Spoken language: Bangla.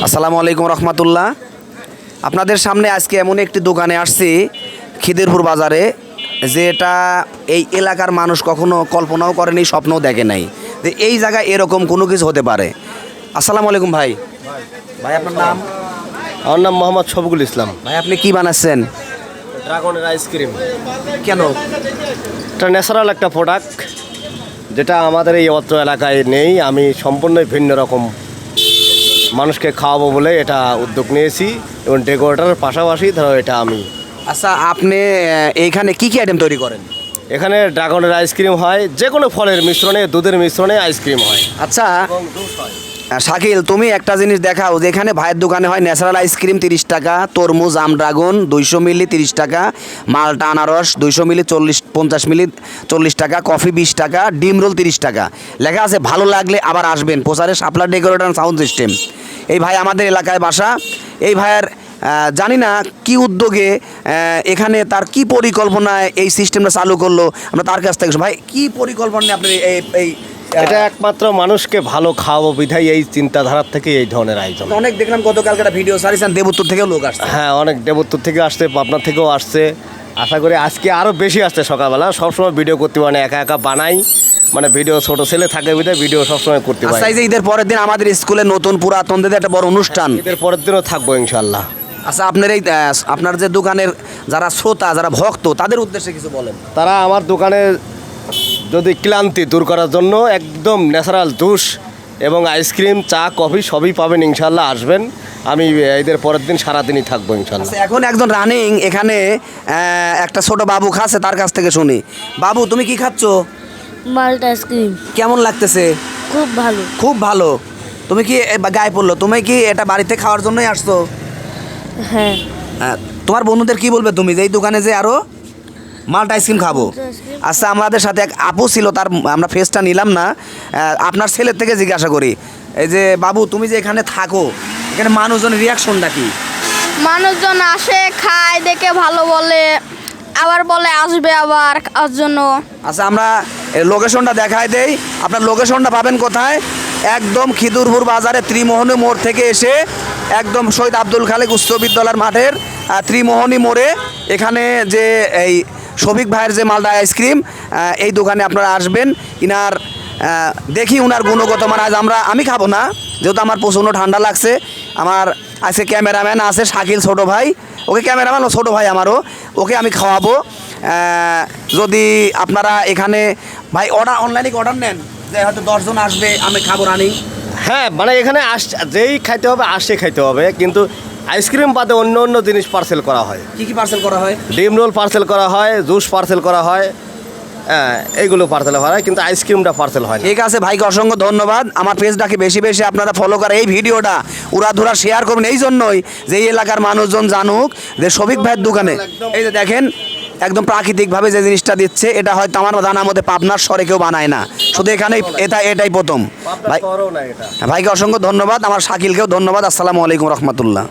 আসসালামু আলাইকুম রহমতুল্লাহ। আপনাদের সামনে আজকে এমন একটি দোকানে আসছি খিদিরপুর বাজারে, যেটা এই এলাকার মানুষ কখনো কল্পনাও করেনি, স্বপ্নও দেখে নাই যে এই জায়গায় এরকম কোনো কিছু হতে পারে। আসসালামু আলাইকুম ভাই। ভাই আপনার নাম? আমার নাম মোহাম্মদ শফিকুল ইসলাম। ভাই আপনি কি বানাচ্ছেন? ড্রাগনের আইসক্রিম। কেন? এটা ন্যাচারাল একটা প্রোডাক্ট, যেটা আমাদের এই অত্র এলাকায় নেই। আমি সম্পূর্ণই ভিন্ন রকম মানুষকে খাওয়াবো বলে এটা উদ্যোগ নিয়েছি, এবং ডেকোরেটারের পাশাপাশি ধরো এটা আমি। আচ্ছা, আপনি এইখানে কি কি আইটেম তৈরি করেন? এখানে ড্রাগনের আইসক্রিম হয়, যে কোনো ফলের মিশ্রণে, দুধের মিশ্রণে আইসক্রিম হয় আচ্ছা এবং জুস হয়। শাকিল, তুমি একটা জিনিস দেখাও, যেখানে ভাইয়ের দোকানে হয় ন্যাচারাল আইসক্রিম 30 টাকা, তরমুজ আম ড্রাগন 200 মিলি 30 টাকা, মালটা আনারস 200 মিলি 50 মিলি 40 টাকা, কফি 20 টাকা, ডিম রোল 30 টাকা। লেখা আছে ভালো লাগলে আবার আসবেন। প্রচারে শাপলা ডেকোরেটর সাউন্ড সিস্টেম। এই ভাই আমাদের এলাকায় বাসা। এই ভাইয়ের জানি না কি উদ্যোগে, এখানে তার কি পরিকল্পনায় এই সিস্টেমটা চালু করলো, আমরা তার কাছ থেকে ভাই কি পরিকল্পনা নিয়ে আপনি এই এটা একমাত্র মানুষকে ভালো খাওয়াবো বিধায় এই চিন্তাধারার থেকে এই ধরনের আয়োজন। অনেক দেখলাম গতকালকে একটা ভিডিও সারিয়েছেন, দেবুত্তর থেকেও লোক আসছে। হ্যাঁ, অনেক দেবোত্তর থেকে আসছে, পাবনা থেকেও আসছে। আশা করি আজকে আরও বেশি আসছে। সকালবেলা সবসময় ভিডিও করতে পারে, একা একা বানাই, মানে ভিডিও ছোটো ছেলে থাকে বিধায় ভিডিও সবসময় করতে পারি। আচ্ছা, এই যে ঈদের পরের দিন আমাদের স্কুলে নতুন পুরাতনদের একটা বড় অনুষ্ঠান, ঈদের পরের দিনও থাকবো ইনশাল্লাহ। আচ্ছা আপনার এই আপনার যে দোকানের যারা শ্রোতা, যারা ভক্ত, তাদের উদ্দেশ্যে কিছু বলেন। তারা আমার দোকানে যদি ক্লান্তি দূর করার জন্য একদম ন্যাচারাল জুস এবং আইসক্রিম, চা, কফি সবই পাবেন ইনশাল্লাহ। আসবেন, আমি ঈদের পরের দিন সারাদিনই থাকবো ইনশাল্লাহ। আচ্ছা, এখন একজন রানিং এখানে একটা ছোট বাবু খাচ্ছে, তার কাছ থেকে শুনি। বাবু, তুমি কি খাচ্ছ? মাল্টা আইসক্রিম। কেমন লাগতেছে? খুব ভালো। খুব ভালো। তুমি কি গায়ে পড়লো? তুমি কি এটা বাড়িতে খাওয়ার জন্যই আসছো? হ্যাঁ। তোমার বন্ধুদের কি বলবে তুমি যে এই দোকানে যে আরো মাল্টা আইসক্রিম খাবো? আচ্ছা, আমাদের সাথে এক আপু ছিল, তার আমরা ফেসটা নিলাম না। আপনার ছেলের থেকে জিজ্ঞাসা করি, এই যে বাবু তুমি যে এখানে থাকো, এখানে মানুষজনের রিয়াকশনটা কি? মানুষজন আসে, খায়, দেখে ভালো বলে, আবার বলে আসবে আবার খাওয়ার জন্য। আচ্ছা, আমরা লোকেশনটা দেখাই দেই। আপনার লোকেশনটা পাবেন কোথায়? একদম খিদিরপুর বাজারে ত্রিমোহনী মোড় থেকে এসে একদম শহীদ আব্দুল খালেক উচ্চ বিদ্যালয়ের মাঠের ত্রিমোহনী মোড়ে এখানে যে এই শফিক ভাইয়ের যে মালদা আইসক্রিম, এই দোকানে আপনারা আসবেন। ইনার দেখি উনার গুণগত মান। আজ আমি খাবো না, যেহেতু আমার প্রচণ্ড ঠান্ডা লাগছে। আমার আজকে ক্যামেরাম্যান আছে শাকিল, ছোটো ভাই, ওকে ক্যামেরাম্যান ও ছোটো ভাই আমারও, ওকে আমি খাওয়াবো। যদি আপনারা এখানে ভাই অনলাইনে অর্ডার নেন, যে হয়তো 10 জন আসবে, আমি খাবো রানিং। হ্যাঁ, মানে এখানে যেই খাইতে হবে আসে খাইতে হবে, কিন্তু আইসক্রিম বাদে অন্য অন্য জিনিস পার্সেল করা হয়। কি কি পার্সেল করা হয়? ডিম রোল পার্সেল করা হয়, জুস পার্সেল করা হয়, হ্যাঁ এইগুলো পার্সেল হয়, কিন্তু আইসক্রিমটা পার্সেল হয় না। ঠিক আছে ভাইকে অসংখ্য ধন্যবাদ। আমার পেজটাকে বেশি বেশি আপনারা ফলো করে এই ভিডিওটা উড়াধুরা শেয়ার করবেন, এই জন্যই যে এই এলাকার মানুষজন জানুক যে শফিক ভাইয়ের দোকানে এই যে দেখেন একদম প্রাকৃতিকভাবে যে জিনিসটা দিচ্ছে, এটা হয়তো আমার জানার মধ্যে পাবনার শহরে কেউ বানায় না, শুধু এখানেই এটাই প্রথম। ভাই, ভাইকে অসংখ্য ধন্যবাদ। আমার শাকিলকেও ধন্যবাদ। আসসালামু আলাইকুম রহমতুল্লাহ।